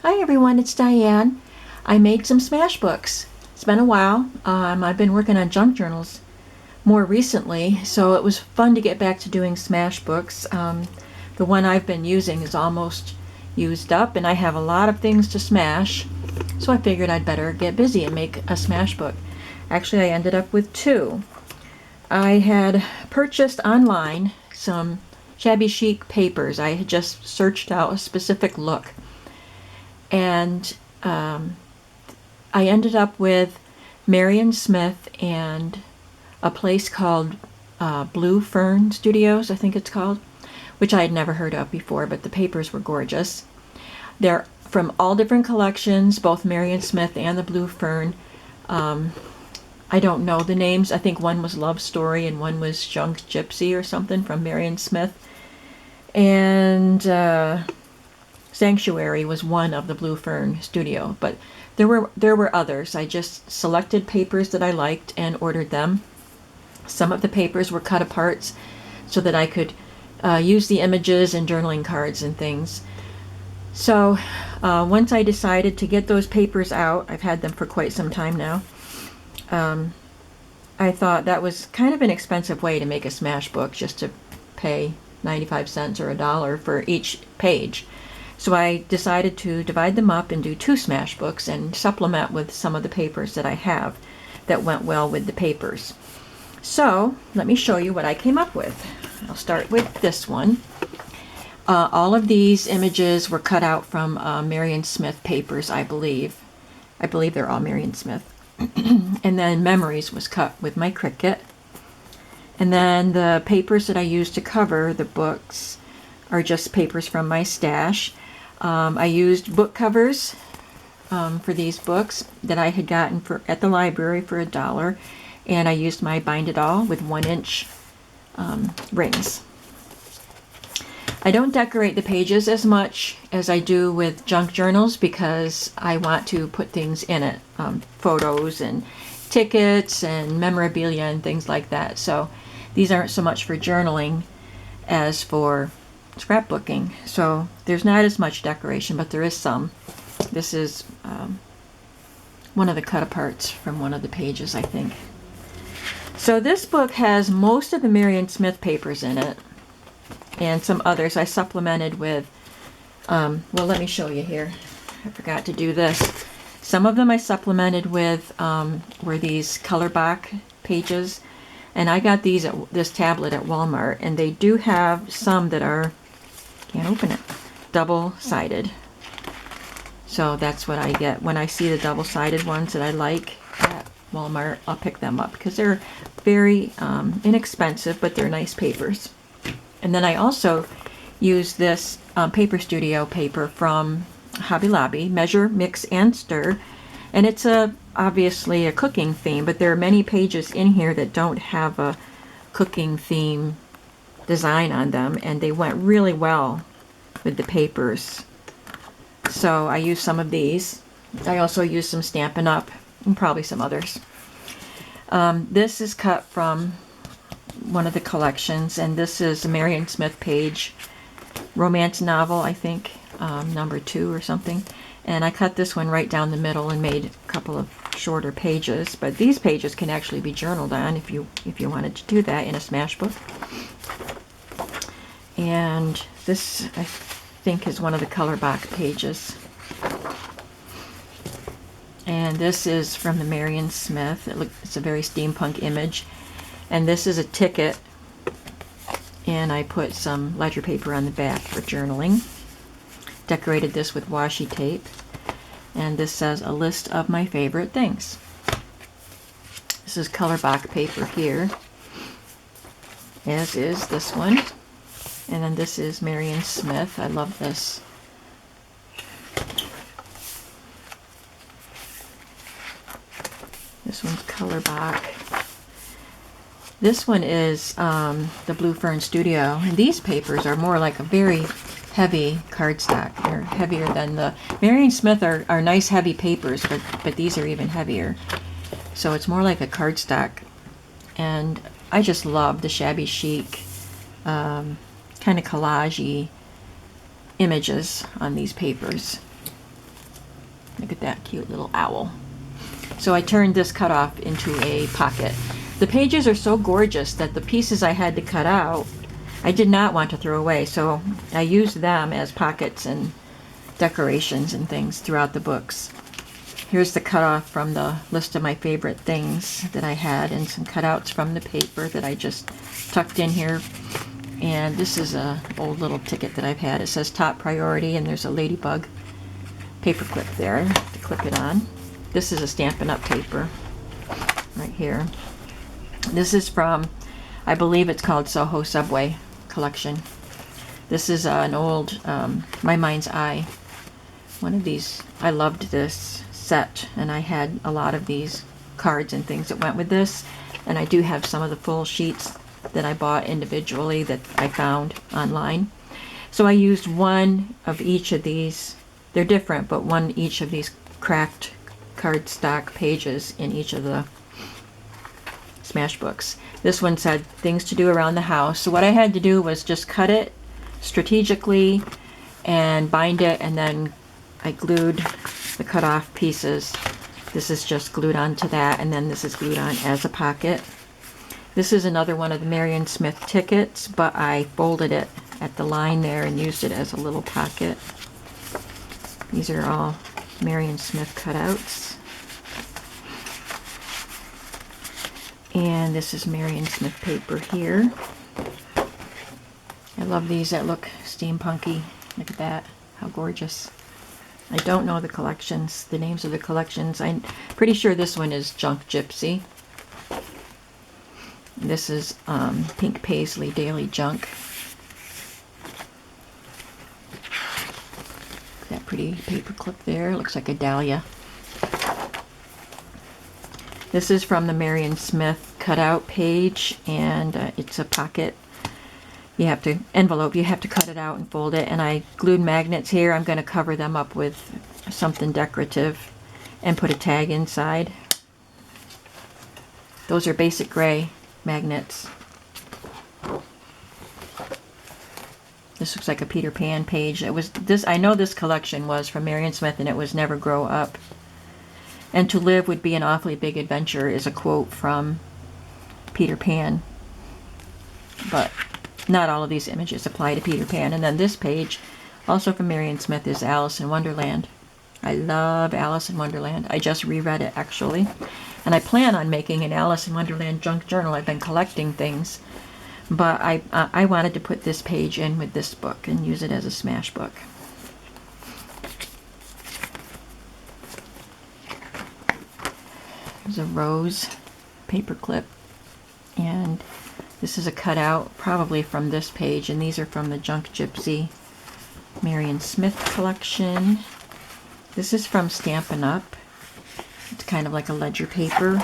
Hi everyone, it's Diane. I made some Smashbooks. It's been a while. I've been working on junk journals more recently, so it was fun to get back to doing Smashbooks. The one I've been using is almost used up, and I have a lot of things to smash, so I figured I'd better get busy and make a Smashbook. Actually, I ended up with two. I had purchased online some shabby chic papers. I had just searched out a specific look, and I ended up with Marion Smith and a place called Blue Fern Studios, I think it's called, which I had never heard of before, but the papers were gorgeous. They're from all different collections, both Marion Smith and the Blue Fern. I don't know the names. I think one was Love Story and one was Junk Gypsy or something from Marion Smith. And Sanctuary was one of the Blue Fern Studio, but there were others. I just selected papers that I liked and ordered them. Some of the papers were cut apart so that I could use the images and journaling cards and things. So once I decided to get those papers out, I've had them for quite some time now, I thought that was kind of an expensive way to make a Smashbook, just to pay 95 cents or $1 for each page. So I decided to divide them up and do two Smashbooks and supplement with some of the papers that I have that went well with the papers. So let me show you what I came up with. I'll start with this one. All of these images were cut out from Marion Smith papers, I believe. I believe they're all Marion Smith. And then Memories was cut with my Cricut. And then the papers that I used to cover the books are just papers from my stash. I used book covers for these books that I had gotten at the library for $1, and I used my Bind It All with 1-inch rings. I don't decorate the pages as much as I do with junk journals because I want to put things in it, photos and tickets and memorabilia and things like that. So these aren't so much for journaling as for scrapbooking. So there's not as much decoration, but there is some. This is one of the cut aparts from one of the pages, I think. So this book has most of the Marion Smith papers in it and some others I supplemented with, well, let me show you here. I forgot to do this. Some of them I supplemented with were these color box pages, and I got this tablet at Walmart, and they do have some that are, can't open it, double-sided. So that's what I get. When I see the double-sided ones that I like at Walmart, I'll pick them up because they're very inexpensive, but they're nice papers. And then I also use this Paper Studio paper from Hobby Lobby, Measure, Mix, and Stir. And it's obviously a cooking theme, but there are many pages in here that don't have a cooking theme design on them, and they went really well with the papers. So I used some of these. I also used some Stampin' Up! And probably some others. This is cut from one of the collections, and this is a Marion Smith page romance novel, I think, number 2 or something. And I cut this one right down the middle and made a couple of shorter pages. But these pages can actually be journaled on if you wanted to do that in a Smashbook. And this, I think, is one of the color box pages. And this is from the Marion Smith. It's a very steampunk image. And this is a ticket. And I put some ledger paper on the back for journaling. Decorated this with washi tape. And this says a list of my favorite things. This is color box paper here, as is this one. And then this is Marion Smith. I love this. This one's color box. This one is the Blue Fern Studio, and these papers are more like a very heavy cardstock. They're heavier than the Marion Smith are nice heavy papers, but these are even heavier. So it's more like a cardstock, and I just love the shabby chic kind of collage-y images on these papers. Look at that cute little owl. So I turned this cutoff into a pocket. The pages are so gorgeous that the pieces I had to cut out, I did not want to throw away, so I used them as pockets and decorations and things throughout the books. Here's the cutoff from the list of my favorite things that I had, and some cutouts from the paper that I just tucked in here. And this is a old little ticket that I've had. It says top priority, and there's a ladybug paper clip there to clip it on. This is a Stampin' Up! Paper right here. This is from, I believe it's called Soho Subway collection. This is an old My Mind's Eye. One of these, I loved this set, and I had a lot of these cards and things that went with this, and I do have some of the full sheets that I bought individually that I found online. So I used one of each of these. They're different, but one each of these cracked cardstock pages in each of the Smashbooks. This one said things to do around the house. So what I had to do was just cut it strategically and bind it, and then I glued the cut off pieces. This is just glued onto that, and then this is glued on as a pocket. This is another one of the Marion Smith tickets, but I folded it at the line there and used it as a little pocket. These are all Marion Smith cutouts. And this is Marion Smith paper here. I love these that look steampunky. Look at that, how gorgeous. I don't know the collections, the names of the collections. I'm pretty sure this one is Junk Gypsy. This is Pink Paisley Daily Junk. That pretty paper clip there, looks like a dahlia. This is from the Marion Smith cutout page, and it's a pocket. You have to envelope, you have to cut it out and fold it, and I glued magnets here. I'm going to cover them up with something decorative and put a tag inside. Those are basic gray magnets. This looks like a Peter Pan page. It was this, I know this collection was from Marion Smith, and it was Never Grow Up. And to live would be an awfully big adventure is a quote from Peter Pan. But not all of these images apply to Peter Pan. And then this page, also from Marion Smith, is Alice in Wonderland. I love Alice in Wonderland. I just reread it, actually. And I plan on making an Alice in Wonderland junk journal. I've been collecting things. But I wanted to put this page in with this book and use it as a Smashbook. There's a rose paper clip. And this is a cutout, probably from this page. And these are from the Junk Gypsy Marion Smith collection. This is from Stampin' Up! It's kind of like a ledger paper.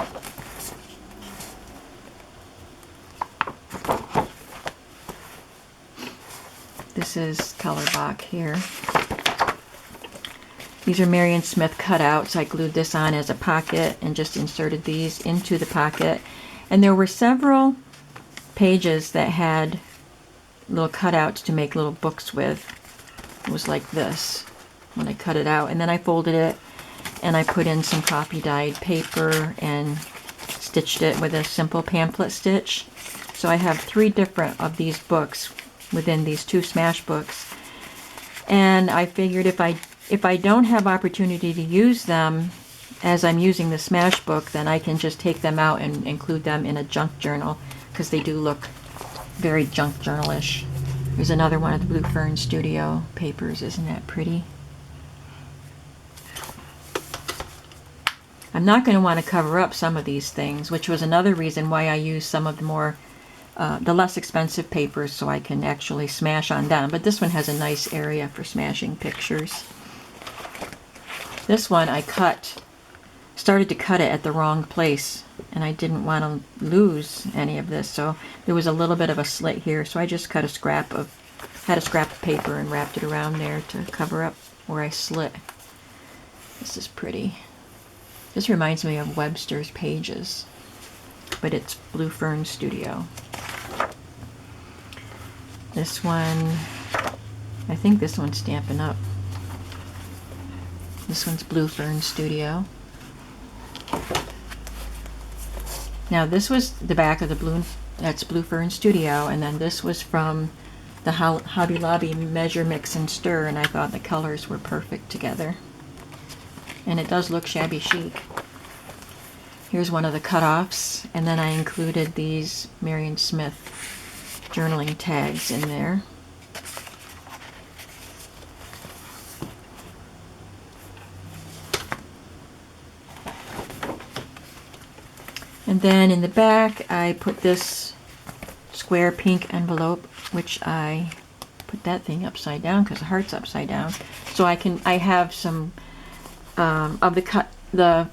This is Color Box here. These are Marion Smith cutouts. I glued this on as a pocket and just inserted these into the pocket. And there were several pages that had little cutouts to make little books with. It was like this when I cut it out. And then I folded it and I put in some coffee dyed paper and stitched it with a simple pamphlet stitch. So I have 3 different of these books within these 2 Smashbooks. And I figured if I don't have opportunity to use them as I'm using the Smashbook, then I can just take them out and include them in a junk journal, because they do look very junk journalish. There's another one of the Blue Fern Studio papers. Isn't that pretty? I'm not going to want to cover up some of these things, which was another reason why I used some of the more the less expensive papers, so I can actually smash on them. But this one has a nice area for smashing pictures. This one I started to cut it at the wrong place, and I didn't want to lose any of this, so there was a little bit of a slit here, so I just cut had a scrap of paper and wrapped it around there to cover up where I slit. This is pretty. This reminds me of Webster's Pages, but it's Blue Fern Studio. This one, I think this one's Stampin' Up! This one's Blue Fern Studio. Now this was the back of the that's Blue Fern Studio, and then this was from the Hobby Lobby Measure, Mix, and Stir, and I thought the colors were perfect together. And it does look shabby chic. Here's one of the cut-offs, and then I included these Marion Smith journaling tags in there. And then in the back, I put this square pink envelope, which I put that thing upside down because the heart's upside down. So I have some of the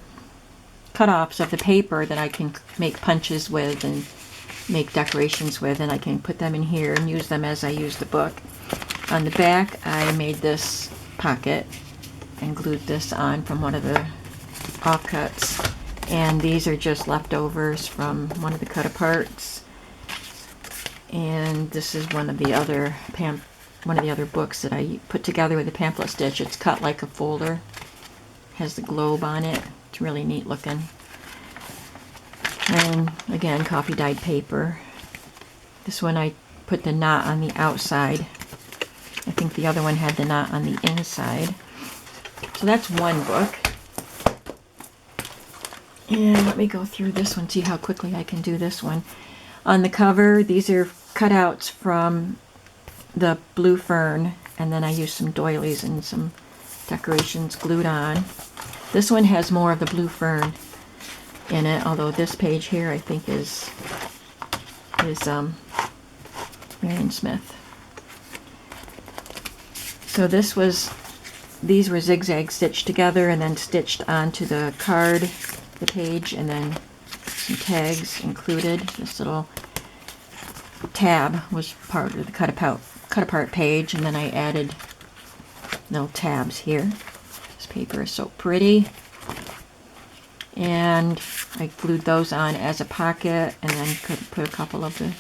cut-offs of the paper that I can make punches with and make decorations with, and I can put them in here and use them as I use the book. On the back, I made this pocket and glued this on from one of the offcuts. And these are just leftovers from one of the cut-aparts. And this is one of the other books that I put together with a pamphlet stitch. It's cut like a folder. Has the globe on it. It's really neat looking. And again, coffee dyed paper. This one I put the knot on the outside. I think the other one had the knot on the inside. So that's one book. And let me go through this one, see how quickly I can do this one. On the cover, these are cutouts from the Blue Fern, and then I used some doilies and some decorations glued on. This one has more of the Blue Fern in it, although this page here I think is Marion Smith. So these were zigzag stitched together and then stitched onto the card, the page, and then some tags included. This little tab was part of the cut apart page, and then I added little tabs here. This paper is so pretty. And I glued those on as a pocket, and then could put a couple of the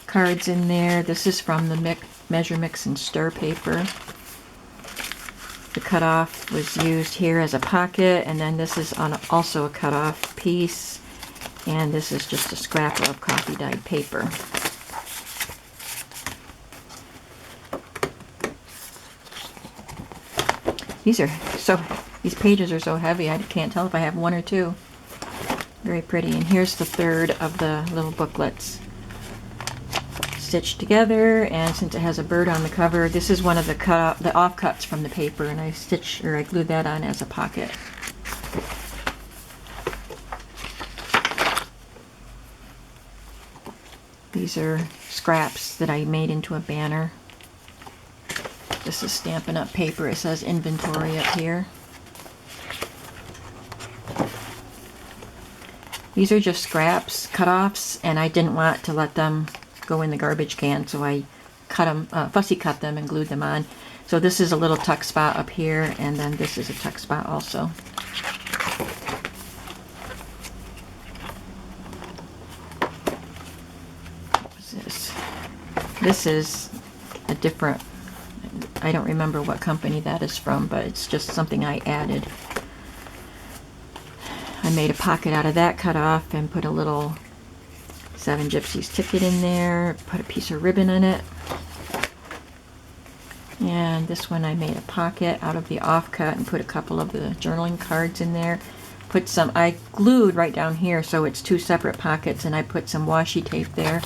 cards in there. This is from the Measure, Mix, and Stir paper. The cutoff was used here as a pocket, and then this is also a cutoff piece, and this is just a scrap of coffee dyed paper. These pages are so heavy I can't tell if I have one or two. Very pretty. And here's the third of the little booklets stitched together, and since it has a bird on the cover, this is one of the offcuts from the paper, and I glued that on as a pocket. These are scraps that I made into a banner. This is Stampin' Up! Paper. It says inventory up here. These are just scraps, cut-offs, and I didn't want to let them go in the garbage can, so I fussy cut them and glued them on. So this is a little tuck spot up here, and then this is a tuck spot also. What's this? This is a different, I don't remember what company that is from, but it's just something I added. I made a pocket out of that cut off and put a little Seven Gypsies ticket in there, put a piece of ribbon in it. And this one I made a pocket out of the offcut and put a couple of the journaling cards in there. I glued right down here so it's two separate pockets, and I put some washi tape there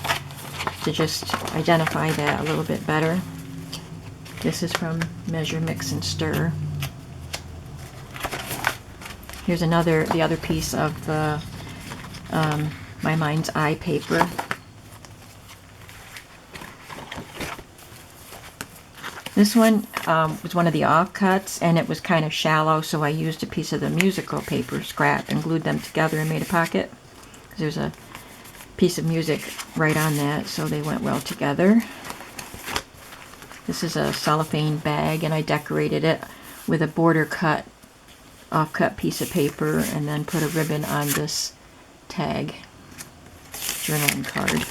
to just identify that a little bit better. This is from Measure, Mix, and Stir. Here's the other piece of the My Mind's Eye paper. This one was one of the offcuts, and it was kind of shallow, so I used a piece of the musical paper scrap and glued them together and made a pocket. There's a piece of music right on that, so they went well together. This is a cellophane bag, and I decorated it with a border cut offcut piece of paper, and then put a ribbon on this tag journaling card.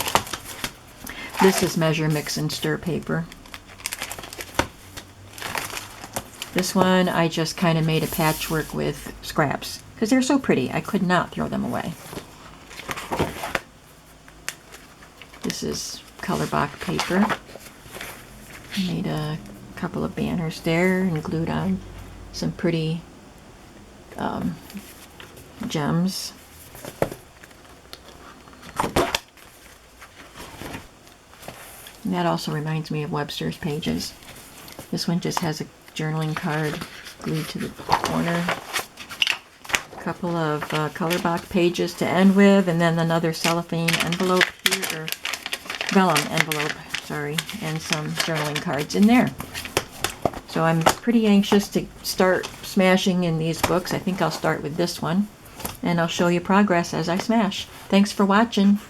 This is Measure, Mix, and Stir paper. This one I just kind of made a patchwork with scraps because they're so pretty. I could not throw them away. This is color box paper. I made a couple of banners there and glued on some pretty gems. And that also reminds me of Webster's pages. This one just has a journaling card glued to the corner. A couple of color box pages to end with, and then another cellophane envelope here, or vellum envelope, sorry, and some journaling cards in there. So I'm pretty anxious to start smashing in these books. I think I'll start with this one, and I'll show you progress as I smash. Thanks for watching.